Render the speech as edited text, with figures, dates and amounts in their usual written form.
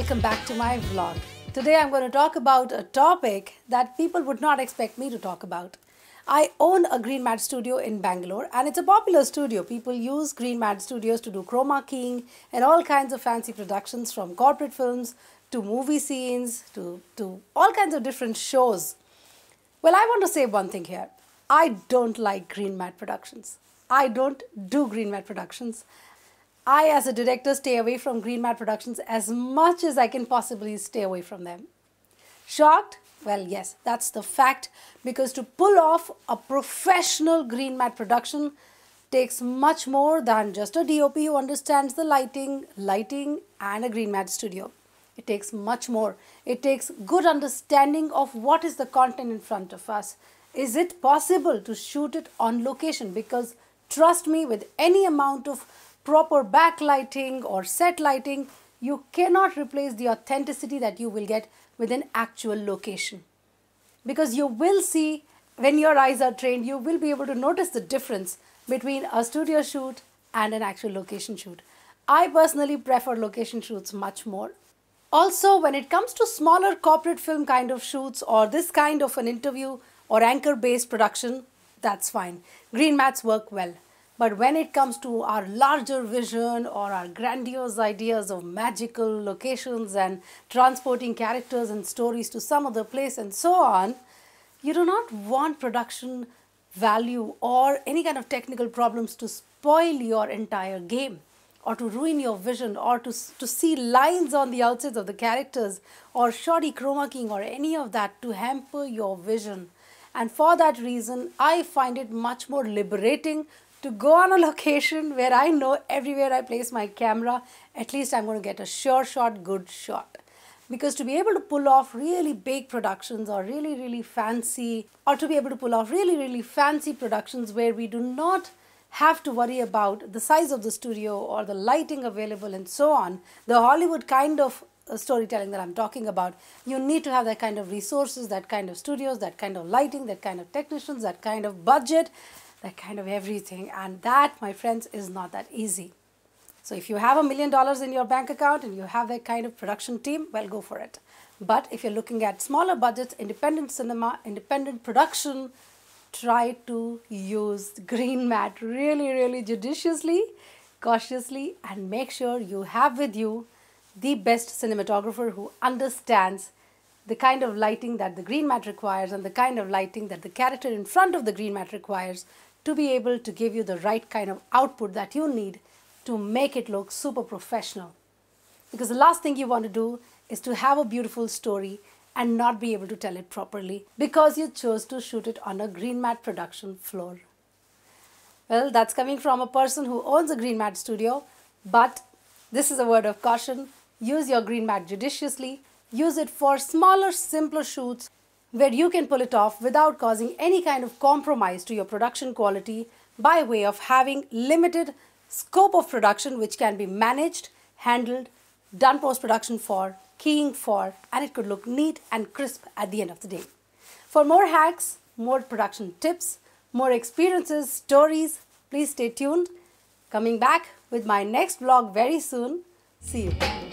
welcome back to my vlog. Today I'm going to talk about a topic that people would not expect me to talk about. I own a green mat studio in Bangalore and it's a popular studio. People use green mat studios to do chroma keying and all kinds of fancy productions, from corporate films to movie scenes to all kinds of different shows. Well, I want to say one thing here. I don't like green mat productions. I don't do green mat productions. I, as a director, stay away from green mat productions as much as I can possibly stay away from them. Shocked? Well, yes, that's the fact, because to pull off a professional green mat production takes much more than just a DOP who understands the lighting and a green mat studio. It takes much more. It takes good understanding of what is the content in front of us. Is it possible to shoot it on location? Because trust me, with any amount of proper backlighting or set lighting, you cannot replace the authenticity that you will get with an actual location. Because you will see, when your eyes are trained, you will be able to notice the difference between a studio shoot and an actual location shoot. I personally prefer location shoots much more. Also, when it comes to smaller corporate film kind of shoots or this kind of an interview or anchor-based production, that's fine. Green mats work well. But when it comes to our larger vision or our grandiose ideas of magical locations and transporting characters and stories to some other place and so on, you do not want production value or any kind of technical problems to spoil your entire game, or to ruin your vision, or to see lines on the outsides of the characters, or shoddy chroma keying or any of that to hamper your vision. And for that reason, I find it much more liberating to go on a location where I know everywhere I place my camera, at least I'm going to get a sure shot, good shot. Because to be able to pull off really big productions or really fancy, or to be able to pull off really fancy productions where we do not have to worry about the size of the studio or the lighting available and so on, the Hollywood kind of storytelling that I'm talking about, you need to have that kind of resources, that kind of studios, that kind of lighting, that kind of technicians, that kind of budget, that kind of everything. And that, my friends, is not that easy. So if you have $1 million in your bank account and you have that kind of production team, well, go for it. But if you're looking at smaller budgets, independent cinema, independent production, try to use green mat really judiciously, cautiously, and make sure you have with you the best cinematographer who understands the kind of lighting that the green mat requires and the kind of lighting that the character in front of the green mat requires to be able to give you the right kind of output that you need to make it look super professional. Because the last thing you want to do is to have a beautiful story and not be able to tell it properly because you chose to shoot it on a green mat production floor. Well, that's coming from a person who owns a green mat studio, but this is a word of caution. Use your green mat judiciously. Use it for smaller, simpler shoots where you can pull it off without causing any kind of compromise to your production quality by way of having limited scope of production which can be managed, handled, done post-production for, keying for, and it could look neat and crisp at the end of the day. For more hacks, more production tips, more experiences, stories, please stay tuned. Coming back with my next vlog very soon. See you.